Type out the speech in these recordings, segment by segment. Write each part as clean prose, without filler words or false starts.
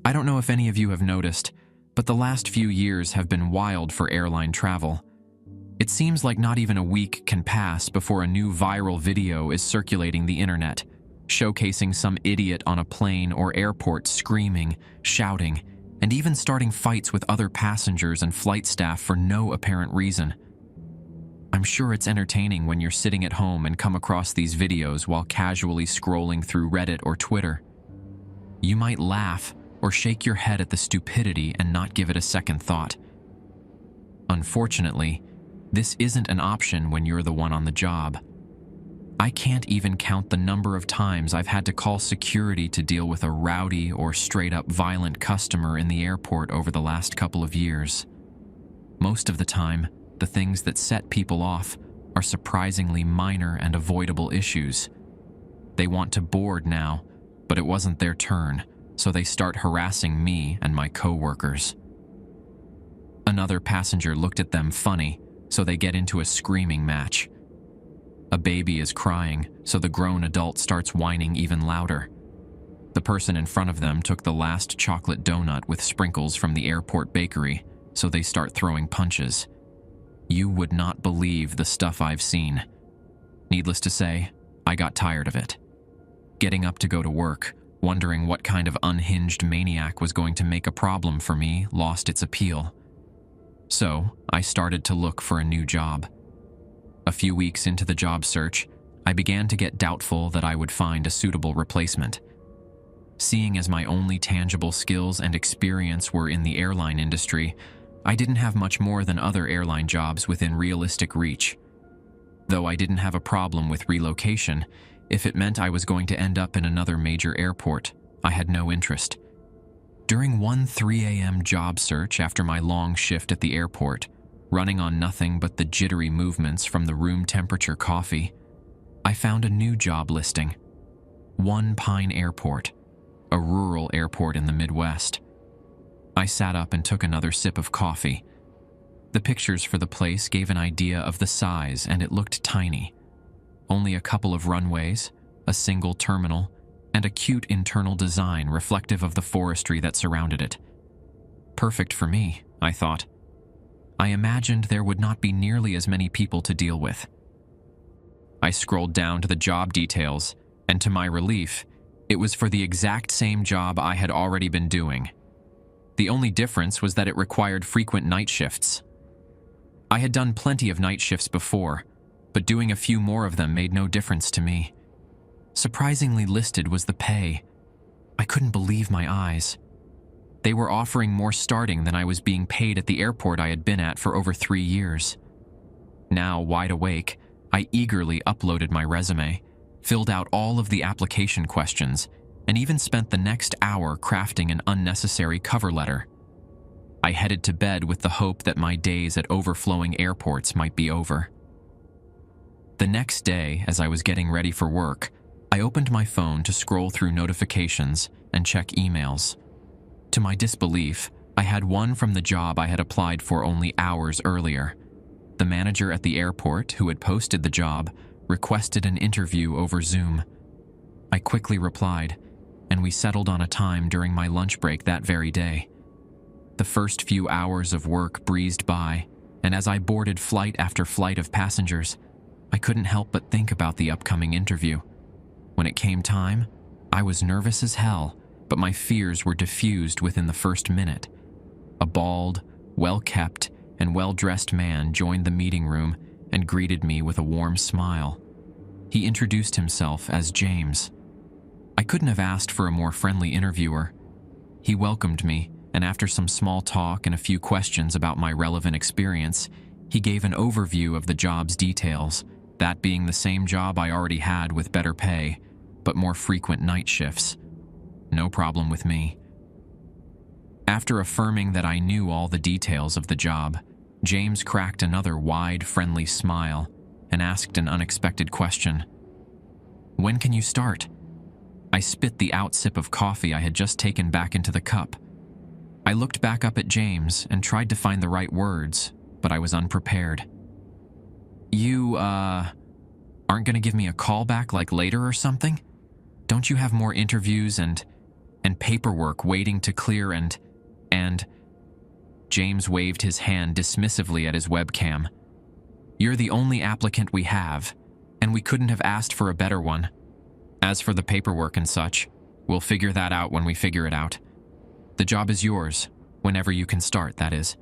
I don't know if any of you have noticed, but the last few years have been wild for airline travel. It seems like not even a week can pass before a new viral video is circulating the internet, showcasing some idiot on a plane or airport screaming, shouting, and even starting fights with other passengers and flight staff for no apparent reason. I'm sure it's entertaining when you're sitting at home and come across these videos while casually scrolling through Reddit or Twitter. You might laugh or shake your head at the stupidity and not give it a second thought. Unfortunately, this isn't an option when you're the one on the job. I can't even count the number of times I've had to call security to deal with a rowdy or straight-up violent customer in the airport over the last couple of years. Most of the time, the things that set people off are surprisingly minor and avoidable issues. They want to board now, but it wasn't their turn, so they start harassing me and my coworkers. Another passenger looked at them funny, so they get into a screaming match. A baby is crying, so the grown adult starts whining even louder. The person in front of them took the last chocolate donut with sprinkles from the airport bakery, so they start throwing punches. You would not believe the stuff I've seen. Needless to say, I got tired of it. Getting up to go to work, wondering what kind of unhinged maniac was going to make a problem for me, lost its appeal. So, I started to look for a new job. A few weeks into the job search, I began to get doubtful that I would find a suitable replacement. Seeing as my only tangible skills and experience were in the airline industry, I didn't have much more than other airline jobs within realistic reach. Though I didn't have a problem with relocation, if it meant I was going to end up in another major airport, I had no interest. During one 3 a.m. job search after my long shift at the airport, running on nothing but the jittery movements from the room temperature coffee, I found a new job listing. One Pine Airport, a rural airport in the Midwest. I sat up and took another sip of coffee. The pictures for the place gave an idea of the size, and it looked tiny. Only a couple of runways, a single terminal, and a cute internal design reflective of the forestry that surrounded it. Perfect for me, I thought. I imagined there would not be nearly as many people to deal with. I scrolled down to the job details, and to my relief, it was for the exact same job I had already been doing. The only difference was that it required frequent night shifts. I had done plenty of night shifts before, but doing a few more of them made no difference to me. Surprisingly listed was the pay. I couldn't believe my eyes. They were offering more starting than I was being paid at the airport I had been at for over 3 years. Now, wide awake, I eagerly uploaded my resume, filled out all of the application questions, and even spent the next hour crafting an unnecessary cover letter. I headed to bed with the hope that my days at overflowing airports might be over. The next day, as I was getting ready for work, I opened my phone to scroll through notifications and check emails. To my disbelief, I had one from the job I had applied for only hours earlier. The manager at the airport, who had posted the job, requested an interview over Zoom. I quickly replied, and we settled on a time during my lunch break that very day. The first few hours of work breezed by, and as I boarded flight after flight of passengers, I couldn't help but think about the upcoming interview. When it came time, I was nervous as hell, but my fears were diffused within the first minute. A bald, well-kept, and well-dressed man joined the meeting room and greeted me with a warm smile. He introduced himself as James. I couldn't have asked for a more friendly interviewer. He welcomed me, and after some small talk and a few questions about my relevant experience, he gave an overview of the job's details, that being the same job I already had with better pay, but more frequent night shifts. No problem with me. After affirming that I knew all the details of the job, James cracked another wide, friendly smile and asked an unexpected question. "When can you start?" I spit the out sip of coffee I had just taken back into the cup. I looked back up at James and tried to find the right words, but I was unprepared. "You, aren't gonna give me a call back like later or something? Don't you have more interviews and..." and paperwork waiting to clear and James waved his hand dismissively at his webcam. You're the only applicant we have, and we couldn't have asked for a better one. As for the paperwork and such, we'll figure that out when we figure it out. The job is yours, whenever you can start, that is.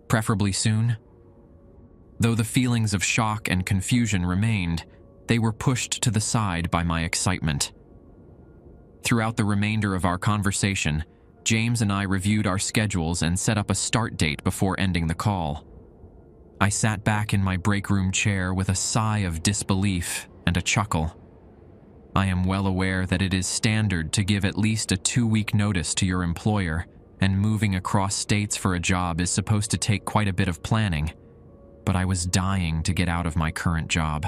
Preferably soon. Though the feelings of shock and confusion remained, they were pushed to the side by my excitement. Throughout the remainder of our conversation, James and I reviewed our schedules and set up a start date before ending the call. I sat back in my break room chair with a sigh of disbelief and a chuckle. I am well aware that it is standard to give at least a 2-week notice to your employer, and moving across states for a job is supposed to take quite a bit of planning, but I was dying to get out of my current job.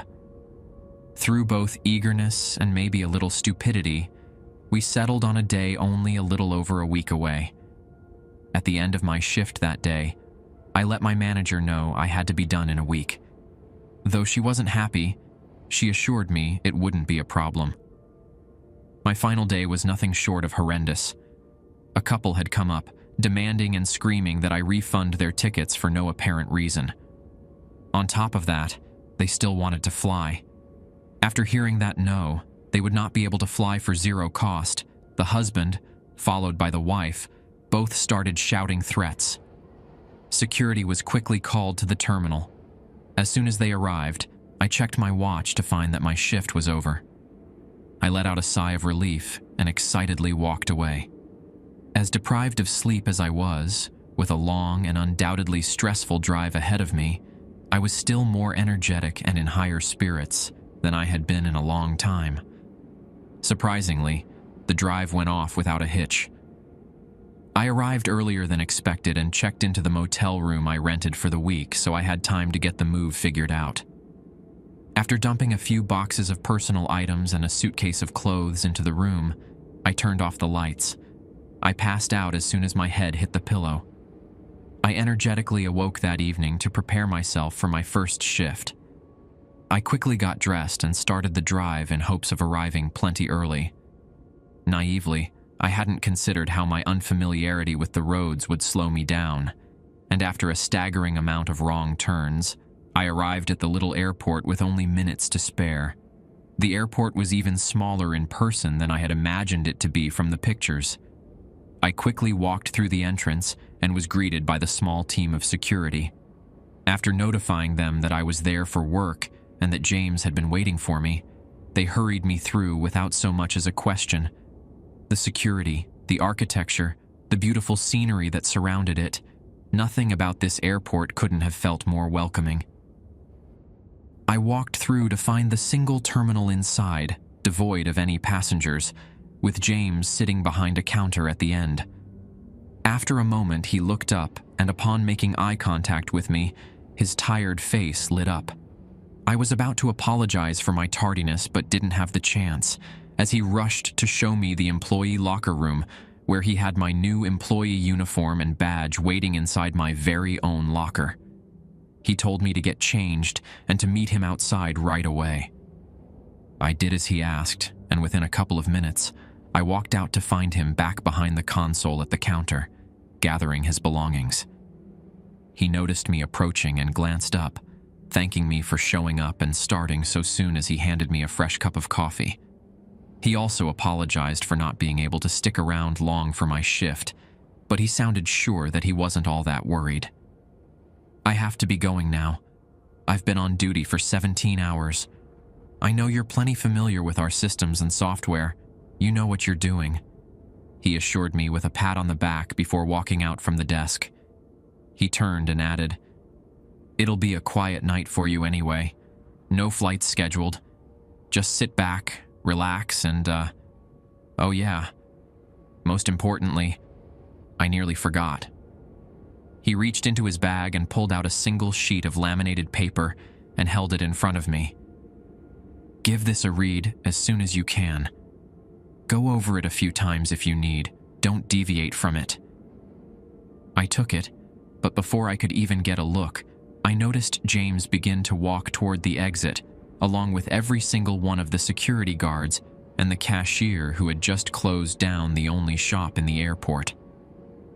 Through both eagerness and maybe a little stupidity, we settled on a day only a little over a week away. At the end of my shift that day, I let my manager know I had to be done in a week. Though she wasn't happy, she assured me it wouldn't be a problem. My final day was nothing short of horrendous. A couple had come up, demanding and screaming that I refund their tickets for no apparent reason. On top of that, they still wanted to fly. After hearing that no, they would not be able to fly for zero cost, the husband, followed by the wife, both started shouting threats. Security was quickly called to the terminal. As soon as they arrived, I checked my watch to find that my shift was over. I let out a sigh of relief and excitedly walked away. As deprived of sleep as I was, with a long and undoubtedly stressful drive ahead of me, I was still more energetic and in higher spirits than I had been in a long time. Surprisingly, the drive went off without a hitch. I arrived earlier than expected and checked into the motel room I rented for the week, so I had time to get the move figured out. After dumping a few boxes of personal items and a suitcase of clothes into the room, I turned off the lights. I passed out as soon as my head hit the pillow. I energetically awoke that evening to prepare myself for my first shift. I quickly got dressed and started the drive in hopes of arriving plenty early. Naively, I hadn't considered how my unfamiliarity with the roads would slow me down, and after a staggering amount of wrong turns, I arrived at the little airport with only minutes to spare. The airport was even smaller in person than I had imagined it to be from the pictures. I quickly walked through the entrance and was greeted by the small team of security. After notifying them that I was there for work and that James had been waiting for me, they hurried me through without so much as a question. The security, the architecture, the beautiful scenery that surrounded it, nothing about this airport couldn't have felt more welcoming. I walked through to find the single terminal inside, devoid of any passengers, with James sitting behind a counter at the end. After a moment, he looked up, and upon making eye contact with me, his tired face lit up. I was about to apologize for my tardiness, but didn't have the chance, as he rushed to show me the employee locker room, where he had my new employee uniform and badge waiting inside my very own locker. He told me to get changed and to meet him outside right away. I did as he asked, and within a couple of minutes, I walked out to find him back behind the console at the counter, gathering his belongings. He noticed me approaching and glanced up, thanking me for showing up and starting so soon as he handed me a fresh cup of coffee. He also apologized for not being able to stick around long for my shift, but he sounded sure that he wasn't all that worried. I have to be going now. I've been on duty for 17 hours. I know you're plenty familiar with our systems and software. You know what you're doing, he assured me with a pat on the back before walking out from the desk. He turned and added, "It'll be a quiet night for you anyway. No flights scheduled. Just sit back, relax, and, oh yeah, most importantly, I nearly forgot." He reached into his bag and pulled out a single sheet of laminated paper and held it in front of me. "Give this a read as soon as you can. Go over it a few times if you need. Don't deviate from it." I took it, but before I could even get a look, I noticed James begin to walk toward the exit, along with every single one of the security guards, and the cashier who had just closed down the only shop in the airport.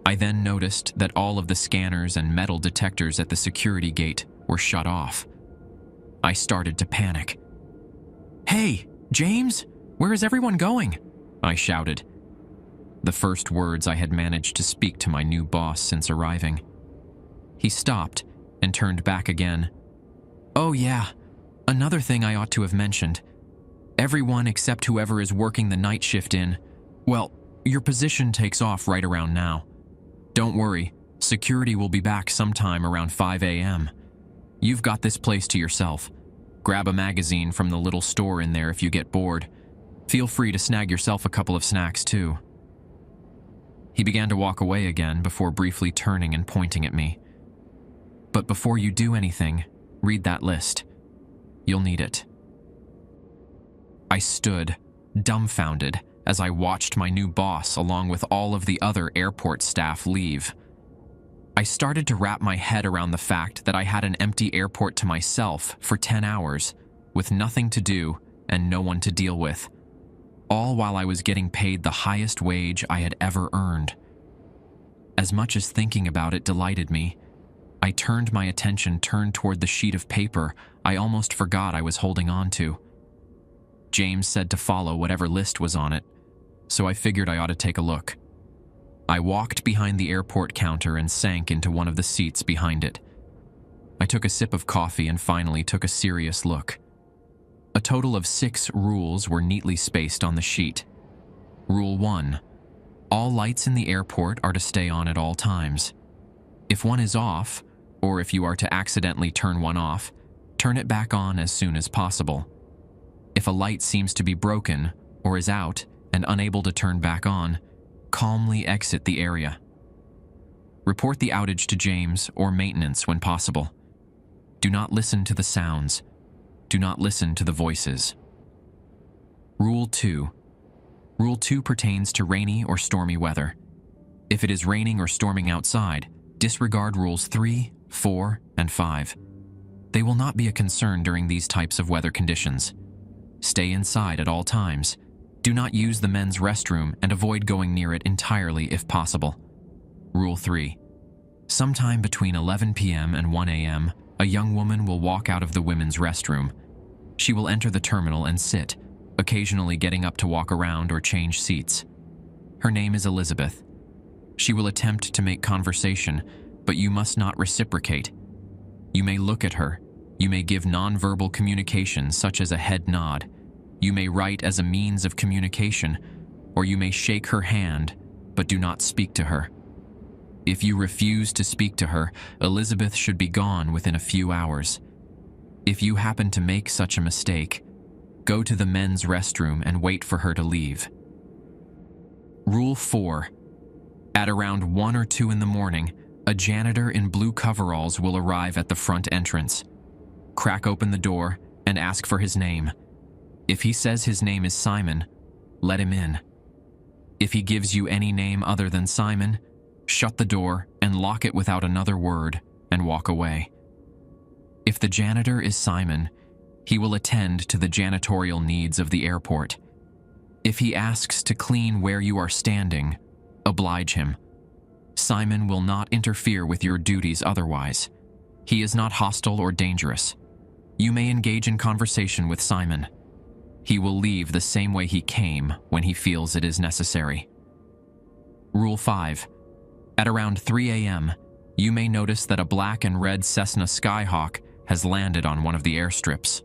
I then noticed that all of the scanners and metal detectors at the security gate were shut off. I started to panic. "Hey, James, where is everyone going?" I shouted. The first words I had managed to speak to my new boss since arriving. He stopped and turned back again. "Oh yeah, another thing I ought to have mentioned. Everyone except whoever is working the night shift well, your position takes off right around now. Don't worry, security will be back sometime around 5 a.m. You've got this place to yourself. Grab a magazine from the little store in there if you get bored. Feel free to snag yourself a couple of snacks too." He began to walk away again before briefly turning and pointing at me. "But before you do anything, read that list. You'll need it." I stood, dumbfounded, as I watched my new boss along with all of the other airport staff leave. I started to wrap my head around the fact that I had an empty airport to myself for 10 hours, with nothing to do and no one to deal with, all while I was getting paid the highest wage I had ever earned. As much as thinking about it delighted me, I turned my attention toward the sheet of paper I almost forgot I was holding on to. James said to follow whatever list was on it, so I figured I ought to take a look. I walked behind the airport counter and sank into one of the seats behind it. I took a sip of coffee and finally took a serious look. A total of 6 rules were neatly spaced on the sheet. Rule 1. All lights in the airport are to stay on at all times. If one is off, or if you are to accidentally turn one off, turn it back on as soon as possible. If a light seems to be broken or is out and unable to turn back on, calmly exit the area. Report the outage to James or maintenance when possible. Do not listen to the sounds. Do not listen to the voices. Rule 2. Rule 2 pertains to rainy or stormy weather. If it is raining or storming outside, disregard rules 3, 4, and 5. They will not be a concern during these types of weather conditions. Stay inside at all times. Do not use the men's restroom and avoid going near it entirely if possible. Rule 3. Sometime between 11 p.m. and 1 a.m., a young woman will walk out of the women's restroom. She will enter the terminal and sit, occasionally getting up to walk around or change seats. Her name is Elizabeth. She will attempt to make conversation, but you must not reciprocate. You may look at her. You may give nonverbal communication such as a head nod. You may write as a means of communication, or you may shake her hand, but do not speak to her. If you refuse to speak to her, Elizabeth should be gone within a few hours. If you happen to make such a mistake, go to the men's restroom and wait for her to leave. Rule 4. At around 1 or 2 in the morning, a janitor in blue coveralls will arrive at the front entrance. Crack open the door and ask for his name. If he says his name is Simon, let him in. If he gives you any name other than Simon, shut the door and lock it without another word and walk away. If the janitor is Simon, he will attend to the janitorial needs of the airport. If he asks to clean where you are standing, oblige him. Simon will not interfere with your duties otherwise. He is not hostile or dangerous. You may engage in conversation with Simon. He will leave the same way he came when he feels it is necessary. Rule 5. At around 3 a.m., you may notice that a black and red Cessna Skyhawk has landed on one of the airstrips.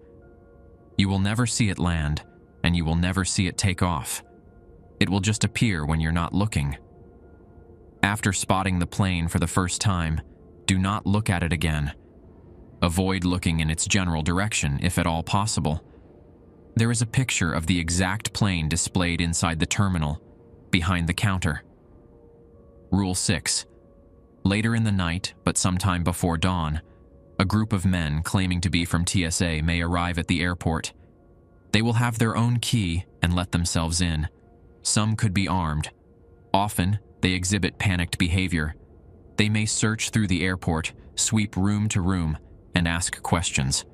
You will never see it land, and you will never see it take off. It will just appear when you're not looking. After spotting the plane for the first time, do not look at it again. Avoid looking in its general direction, if at all possible. There is a picture of the exact plane displayed inside the terminal, behind the counter. Rule 6. Later in the night, but sometime before dawn, a group of men claiming to be from TSA may arrive at the airport. They will have their own key and let themselves in. Some could be armed. Often, they exhibit panicked behavior. They may search through the airport, sweep room to room, and ask questions.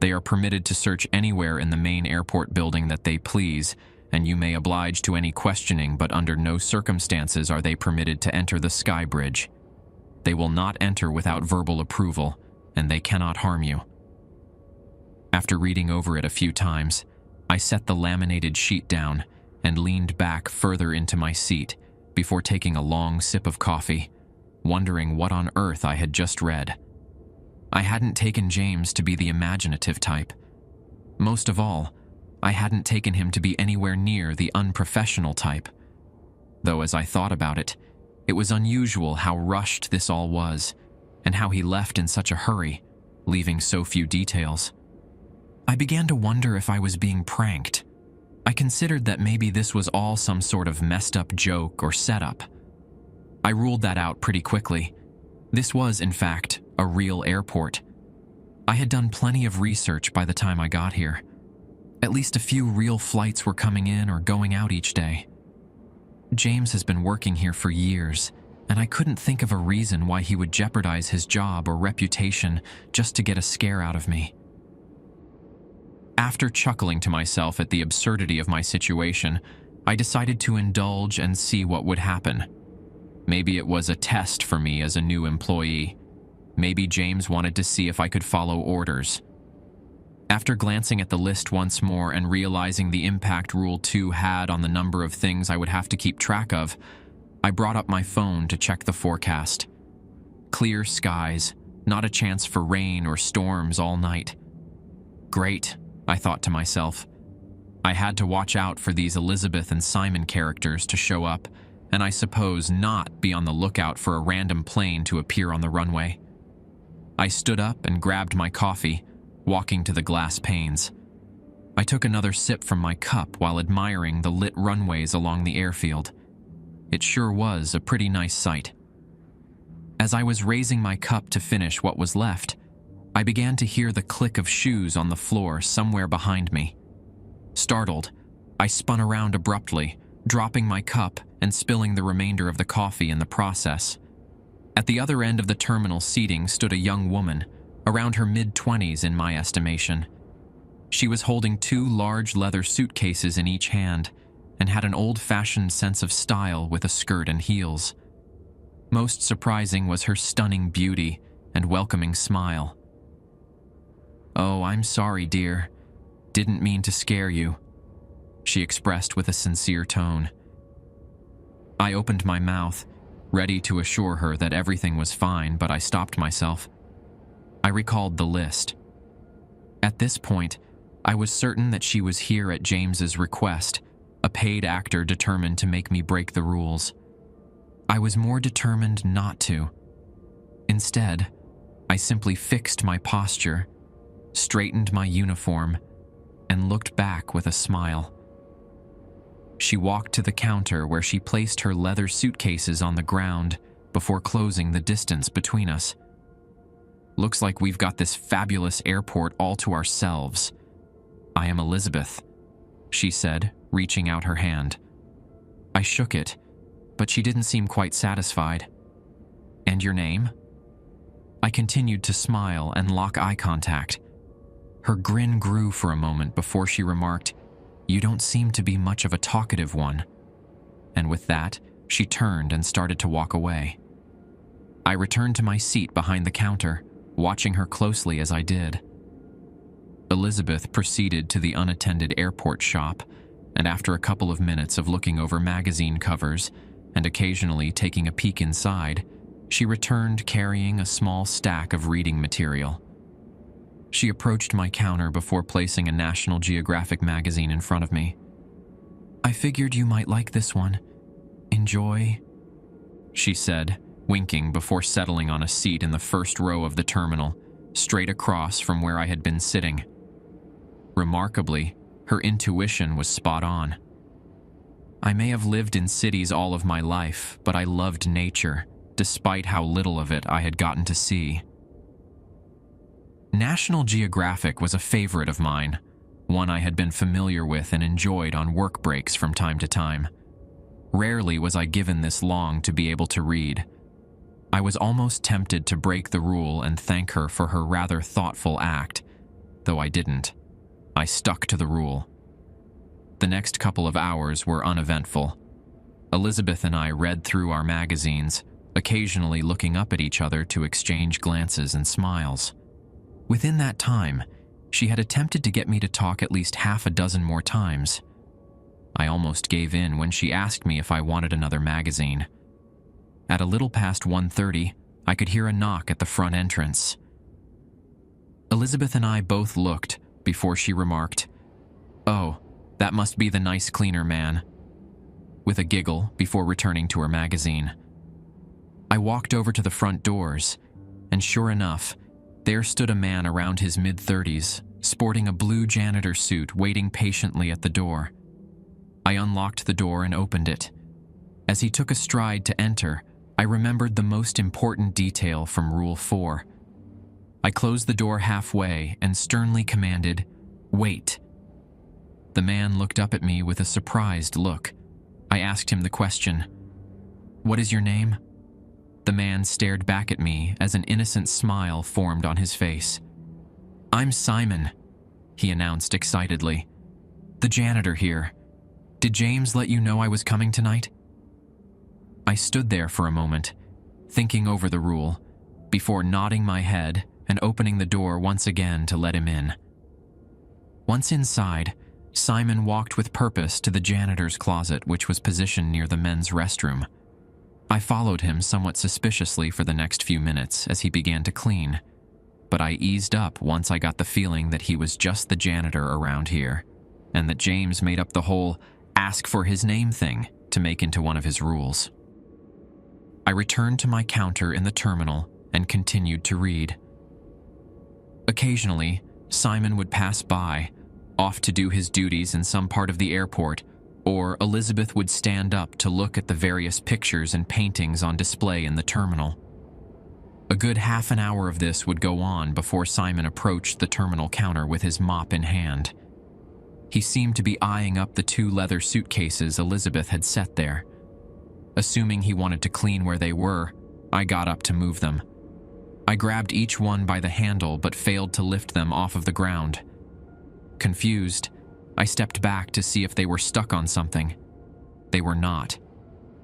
They are permitted to search anywhere in the main airport building that they please, and you may oblige to any questioning, but under no circumstances are they permitted to enter the sky bridge. They will not enter without verbal approval, and they cannot harm you." After reading over it a few times, I set the laminated sheet down and leaned back further into my seat before taking a long sip of coffee, wondering what on earth I had just read. I hadn't taken James to be the imaginative type. Most of all, I hadn't taken him to be anywhere near the unprofessional type. Though as I thought about it, it was unusual how rushed this all was, and how he left in such a hurry, leaving so few details. I began to wonder if I was being pranked. I considered that maybe this was all some sort of messed up joke or setup. I ruled that out pretty quickly. This was, in fact, a real airport. I had done plenty of research by the time I got here. At least a few real flights were coming in or going out each day. James has been working here for years, and I couldn't think of a reason why he would jeopardize his job or reputation just to get a scare out of me. After chuckling to myself at the absurdity of my situation, I decided to indulge and see what would happen. Maybe it was a test for me as a new employee. Maybe James wanted to see if I could follow orders. After glancing at the list once more and realizing the impact Rule 2 had on the number of things I would have to keep track of, I brought up my phone to check the forecast. Clear skies, not a chance for rain or storms all night. Great, I thought to myself. I had to watch out for these Elizabeth and Simon characters to show up, and I suppose not be on the lookout for a random plane to appear on the runway. I stood up and grabbed my coffee, walking to the glass panes. I took another sip from my cup while admiring the lit runways along the airfield. It sure was a pretty nice sight. As I was raising my cup to finish what was left, I began to hear the click of shoes on the floor somewhere behind me. Startled, I spun around abruptly, dropping my cup and spilling the remainder of the coffee in the process. At the other end of the terminal seating stood a young woman, around her mid-20s in my estimation. She was holding 2 large leather suitcases in each hand and had an old-fashioned sense of style with a skirt and heels. Most surprising was her stunning beauty and welcoming smile. "Oh, I'm sorry, dear. Didn't mean to scare you," she expressed with a sincere tone. I opened my mouth, ready to assure her that everything was fine, but I stopped myself. I recalled the list. At this point, I was certain that she was here at James's request, a paid actor determined to make me break the rules. I was more determined not to. Instead, I simply fixed my posture, straightened my uniform, and looked back with a smile. She walked to the counter where she placed her leather suitcases on the ground before closing the distance between us. "Looks like we've got this fabulous airport all to ourselves. I am Elizabeth," she said, reaching out her hand. I shook it, but she didn't seem quite satisfied. "And your name?" I continued to smile and lock eye contact. Her grin grew for a moment before she remarked, "You don't seem to be much of a talkative one." And with that, she turned and started to walk away. I returned to my seat behind the counter, watching her closely as I did. Elizabeth proceeded to the unattended airport shop, and after a couple of minutes of looking over magazine covers and occasionally taking a peek inside, she returned carrying a small stack of reading material. She approached my counter before placing a National Geographic magazine in front of me. "I figured you might like this one. Enjoy," she said, winking before settling on a seat in the first row of the terminal, straight across from where I had been sitting. Remarkably, her intuition was spot on. I may have lived in cities all of my life, but I loved nature, despite how little of it I had gotten to see. National Geographic was a favorite of mine, one I had been familiar with and enjoyed on work breaks from time to time. Rarely was I given this long to be able to read. I was almost tempted to break the rule and thank her for her rather thoughtful act, though I didn't. I stuck to the rule. The next couple of hours were uneventful. Elizabeth and I read through our magazines, occasionally looking up at each other to exchange glances and smiles. Within that time, she had attempted to get me to talk at least half a dozen more times. I almost gave in when she asked me if I wanted another magazine. At a little past 1:30, I could hear a knock at the front entrance. Elizabeth and I both looked before she remarked, "Oh, that must be the nice cleaner man," with a giggle before returning to her magazine. I walked over to the front doors, and sure enough, there stood a man around his mid-30s, sporting a blue janitor suit, waiting patiently at the door. I unlocked the door and opened it. As he took a stride to enter, I remembered the most important detail from Rule 4. I closed the door halfway and sternly commanded, "Wait." The man looked up at me with a surprised look. I asked him the question, "What is your name?" The man stared back at me as an innocent smile formed on his face. "I'm Simon," he announced excitedly. "The janitor here. Did James let you know I was coming tonight?" I stood there for a moment, thinking over the rule, before nodding my head and opening the door once again to let him in. Once inside, Simon walked with purpose to the janitor's closet, which was positioned near the men's restroom. I followed him somewhat suspiciously for the next few minutes as he began to clean, but I eased up once I got the feeling that he was just the janitor around here, and that James made up the whole ask for his name thing to make into one of his rules. I returned to my counter in the terminal and continued to read. Occasionally, Simon would pass by, off to do his duties in some part of the airport, or Elizabeth would stand up to look at the various pictures and paintings on display in the terminal. A good half an hour of this would go on before Simon approached the terminal counter with his mop in hand. He seemed to be eyeing up the 2 leather suitcases Elizabeth had set there. Assuming he wanted to clean where they were, I got up to move them. I grabbed each one by the handle but failed to lift them off of the ground. Confused, I stepped back to see if they were stuck on something. They were not.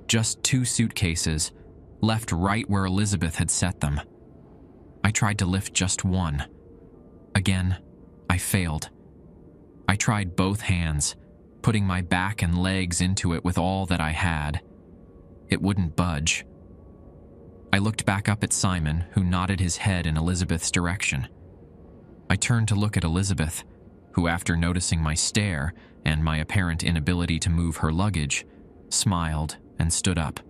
Just 2 suitcases, left right where Elizabeth had set them. I tried to lift just one. Again, I failed. I tried both hands, putting my back and legs into it with all that I had. It wouldn't budge. I looked back up at Simon, who nodded his head in Elizabeth's direction. I turned to look at Elizabeth, who, after noticing my stare and my apparent inability to move her luggage, smiled and stood up.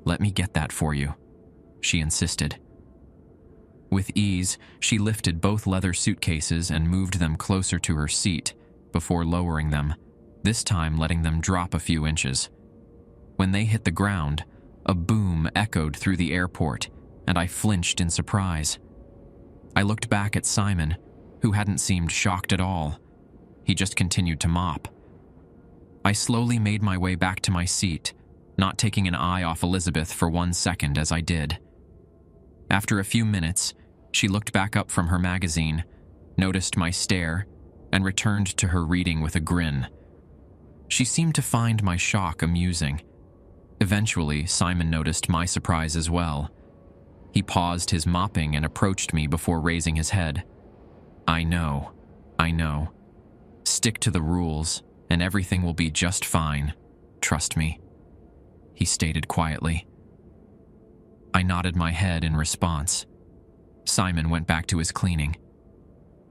"Let me get that for you," she insisted. With ease, she lifted both leather suitcases and moved them closer to her seat before lowering them, this time letting them drop a few inches. When they hit the ground, a boom echoed through the airport, and I flinched in surprise. I looked back at Simon, who hadn't seemed shocked at all. He just continued to mop. I slowly made my way back to my seat, not taking an eye off Elizabeth for 1 second as I did. After a few minutes, she looked back up from her magazine, noticed my stare, and returned to her reading with a grin. She seemed to find my shock amusing. Eventually, Simon noticed my surprise as well. He paused his mopping and approached me before raising his head. I know. Stick to the rules, and everything will be just fine. Trust me," he stated quietly. I nodded my head in response. Simon went back to his cleaning.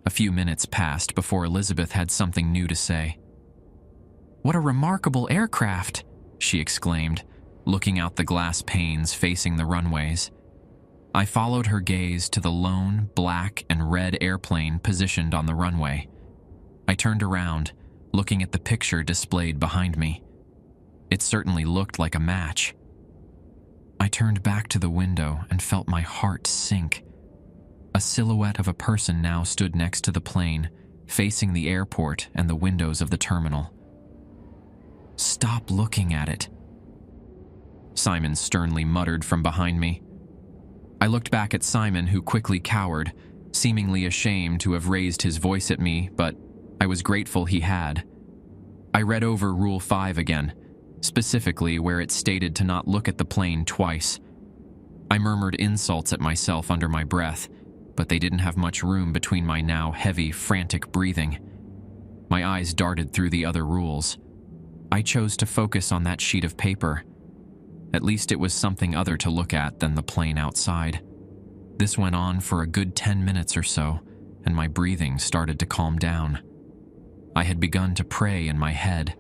A few minutes passed before Elizabeth had something new to say. "What a remarkable aircraft," she exclaimed, looking out the glass panes facing the runways. I followed her gaze to the lone black and red airplane positioned on the runway. I turned around, looking at the picture displayed behind me. It certainly looked like a match. I turned back to the window and felt my heart sink. A silhouette of a person now stood next to the plane, facing the airport and the windows of the terminal. "Stop looking at it," Simon sternly muttered from behind me. I looked back at Simon, who quickly cowered, seemingly ashamed to have raised his voice at me, but I was grateful he had. I read over Rule 5 again, specifically where it stated to not look at the plane twice. I murmured insults at myself under my breath, but they didn't have much room between my now heavy, frantic breathing. My eyes darted through the other rules. I chose to focus on that sheet of paper. At least it was something other to look at than the plane outside. This went on for a good 10 minutes or so, and my breathing started to calm down. I had begun to pray in my head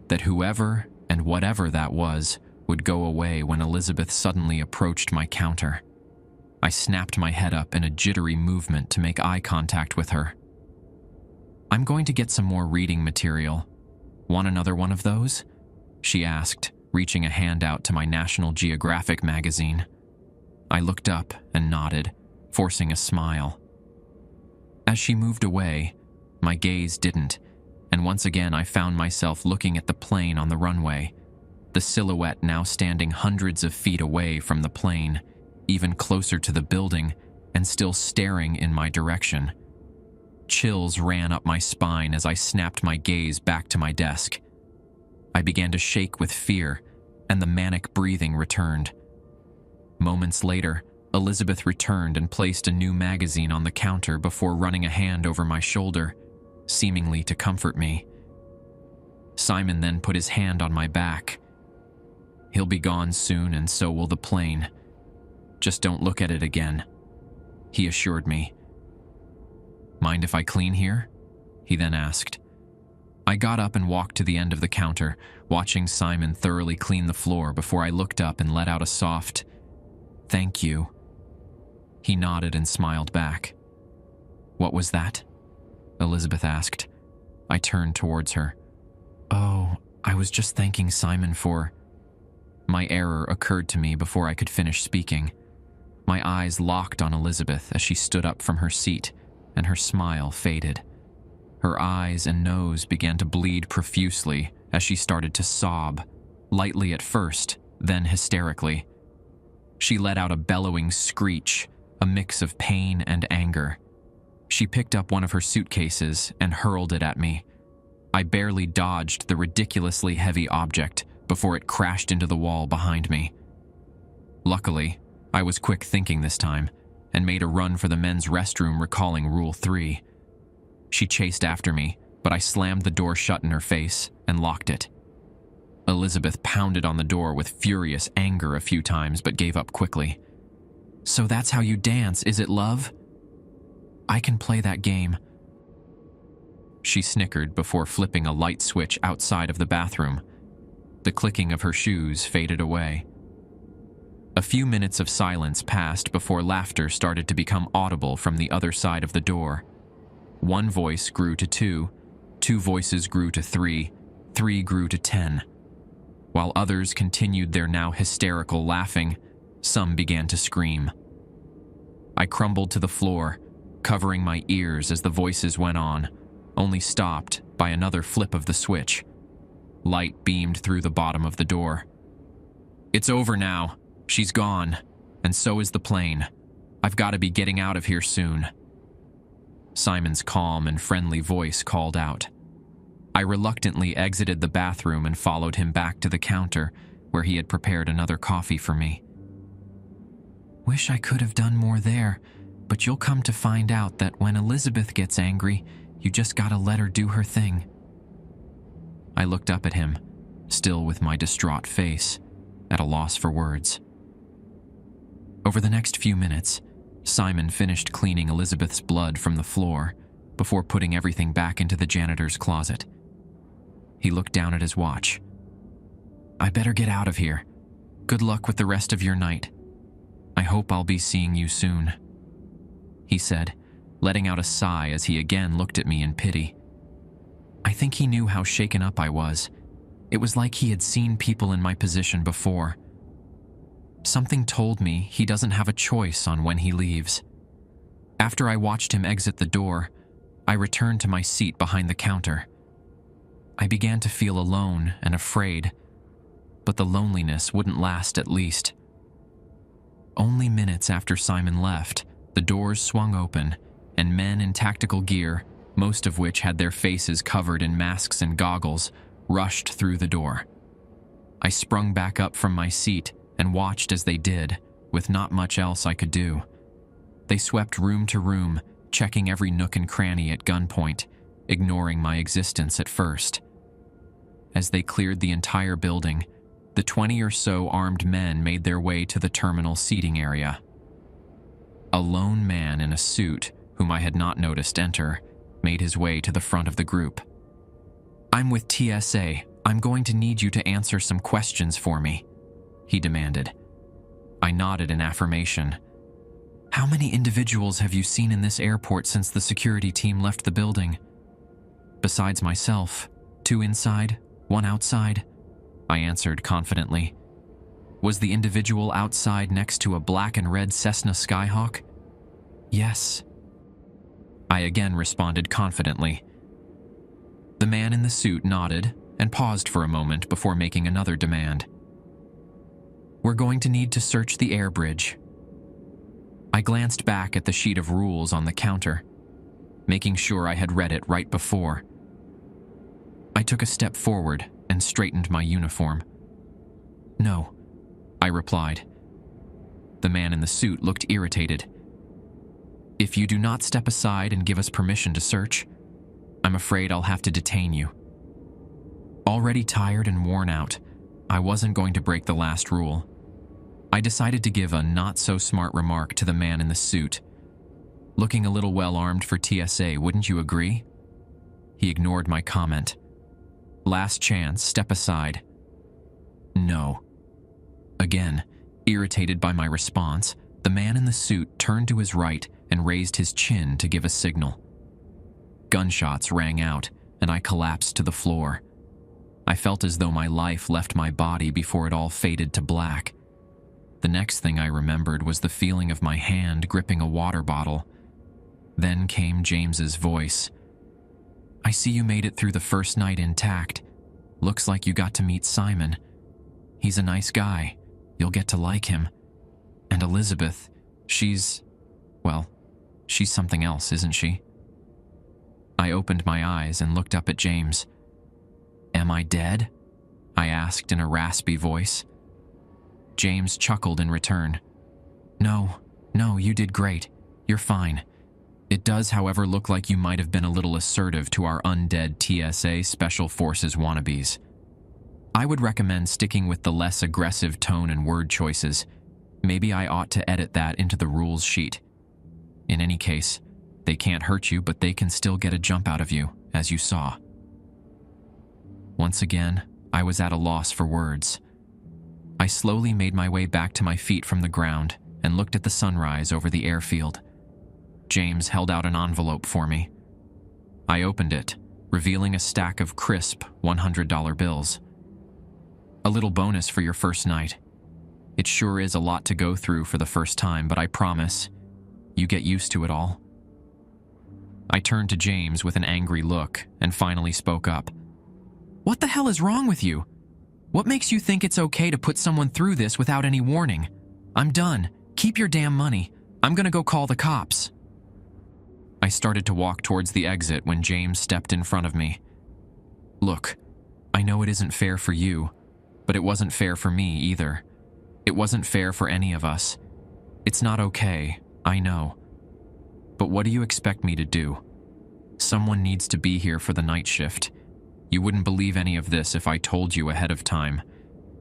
that whoever and whatever that was would go away when Elizabeth suddenly approached my counter. I snapped my head up in a jittery movement to make eye contact with her. "I'm going to get some more reading material. Want another one of those?" she asked, reaching a hand out to my National Geographic magazine. I looked up and nodded, forcing a smile. As she moved away, my gaze didn't, and once again I found myself looking at the plane on the runway, the silhouette now standing hundreds of feet away from the plane, even closer to the building, and still staring in my direction. Chills ran up my spine as I snapped my gaze back to my desk. I began to shake with fear, and the manic breathing returned. Moments later, Elizabeth returned and placed a new magazine on the counter before running a hand over my shoulder, seemingly to comfort me. Simon then put his hand on my back. "He'll be gone soon, and so will the plane. Just don't look at it again," he assured me. "Mind if I clean here?" he then asked. I got up and walked to the end of the counter, watching Simon thoroughly clean the floor before I looked up and let out a soft, "Thank you." He nodded and smiled back. "What was that?" Elizabeth asked. I turned towards her. "Oh, I was just thanking Simon for—" My error occurred to me before I could finish speaking. My eyes locked on Elizabeth as she stood up from her seat, and her smile faded. Her eyes and nose began to bleed profusely as she started to sob, lightly at first, then hysterically. She let out a bellowing screech, a mix of pain and anger. She picked up one of her suitcases and hurled it at me. I barely dodged the ridiculously heavy object before it crashed into the wall behind me. Luckily, I was quick thinking this time and made a run for the men's restroom, recalling Rule 3. She chased after me, but I slammed the door shut in her face and locked it. Elizabeth pounded on the door with furious anger a few times but gave up quickly. "So that's how you dance, is it, love?" "I can play that game." She snickered before flipping a light switch outside of the bathroom. The clicking of her shoes faded away. A few minutes of silence passed before laughter started to become audible from the other side of the door. One voice grew to two, two voices grew to three, three grew to 10. While others continued their now hysterical laughing, some began to scream. I crumbled to the floor, covering my ears as the voices went on, only stopped by another flip of the switch. Light beamed through the bottom of the door. "It's over now. She's gone, and so is the plane. I've got to be getting out of here soon." Simon's calm and friendly voice called out. I reluctantly exited the bathroom and followed him back to the counter, where he had prepared another coffee for me. "Wish I could have done more there, but you'll come to find out that when Elizabeth gets angry, you just gotta let her do her thing." I looked up at him, still with my distraught face, at a loss for words. Over the next few minutes, Simon finished cleaning Elizabeth's blood from the floor before putting everything back into the janitor's closet. He looked down at his watch. "I better get out of here. Good luck with the rest of your night. I hope I'll be seeing you soon," he said, letting out a sigh as he again looked at me in pity. I think he knew how shaken up I was. It was like he had seen people in my position before. Something told me he doesn't have a choice on when he leaves. After I watched him exit the door, I returned to my seat behind the counter. I began to feel alone and afraid, but the loneliness wouldn't last at least. Only minutes after Simon left, the doors swung open, and men in tactical gear, most of which had their faces covered in masks and goggles, rushed through the door. I sprung back up from my seat and watched as they did, with not much else I could do. They swept room to room, checking every nook and cranny at gunpoint, ignoring my existence at first. As they cleared the entire building, the 20 or so armed men made their way to the terminal seating area. A lone man in a suit, whom I had not noticed enter, made his way to the front of the group. "I'm with TSA. I'm going to need you to answer some questions for me," he demanded. I nodded in affirmation. "How many individuals have you seen in this airport since the security team left the building?" "Besides myself, 2 inside, 1 outside," I answered confidently. "Was the individual outside next to a black and red Cessna Skyhawk?" "Yes," I again responded confidently. The man in the suit nodded and paused for a moment before making another demand. "We're going to need to search the air bridge." I glanced back at the sheet of rules on the counter, making sure I had read it right before. I took a step forward and straightened my uniform. "No," I replied. The man in the suit looked irritated. "If you do not step aside and give us permission to search, I'm afraid I'll have to detain you." Already tired and worn out, I wasn't going to break the last rule. I decided to give a not-so-smart remark to the man in the suit. "Looking a little well-armed for TSA, wouldn't you agree?" He ignored my comment. "Last chance, step aside." "No." Again, irritated by my response, the man in the suit turned to his right and raised his chin to give a signal. Gunshots rang out, and I collapsed to the floor. I felt as though my life left my body before it all faded to black. The next thing I remembered was the feeling of my hand gripping a water bottle. Then came James's voice. "I see you made it through the first night intact. Looks like you got to meet Simon. He's a nice guy. You'll get to like him. And Elizabeth, she's something else, isn't she?" I opened my eyes and looked up at James. "Am I dead?" I asked in a raspy voice. James chuckled in return. No, you did great. You're fine. It does, however, look like you might have been a little assertive to our undead TSA Special Forces wannabes. I would recommend sticking with the less aggressive tone and word choices. Maybe I ought to edit that into the rules sheet. In any case, they can't hurt you, but they can still get a jump out of you, as you saw. Once again, I was at a loss for words. I slowly made my way back to my feet from the ground and looked at the sunrise over the airfield. James held out an envelope for me. I opened it, revealing a stack of crisp $100 bills. "A little bonus for your first night. It sure is a lot to go through for the first time, but I promise, you get used to it all." I turned to James with an angry look and finally spoke up. "What the hell is wrong with you? What makes you think it's okay to put someone through this without any warning? I'm done. Keep your damn money. I'm gonna go call the cops." I started to walk towards the exit when James stepped in front of me. "Look, I know it isn't fair for you, but it wasn't fair for me either. It wasn't fair for any of us. It's not okay, I know. But what do you expect me to do? Someone needs to be here for the night shift. You wouldn't believe any of this if I told you ahead of time.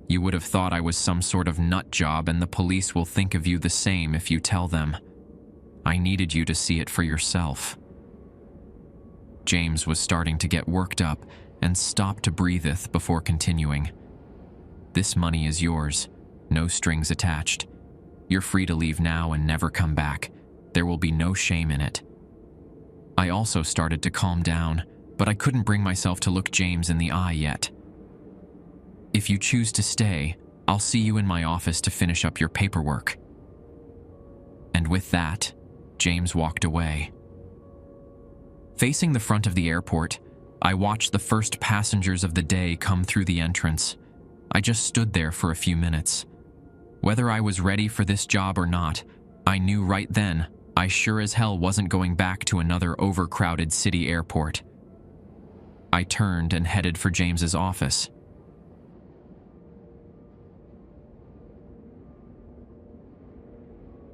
You would have thought I was some sort of nut job, and the police will think of you the same if you tell them. I needed you to see it for yourself." James was starting to get worked up and stopped to breatheth before continuing. "This money is yours, no strings attached. You're free to leave now and never come back. There will be no shame in it." I also started to calm down, but I couldn't bring myself to look James in the eye yet. "If you choose to stay, I'll see you in my office to finish up your paperwork." And with that, James walked away. Facing the front of the airport, I watched the first passengers of the day come through the entrance. I just stood there for a few minutes. Whether I was ready for this job or not, I knew right then I sure as hell wasn't going back to another overcrowded city airport. I turned and headed for James's office.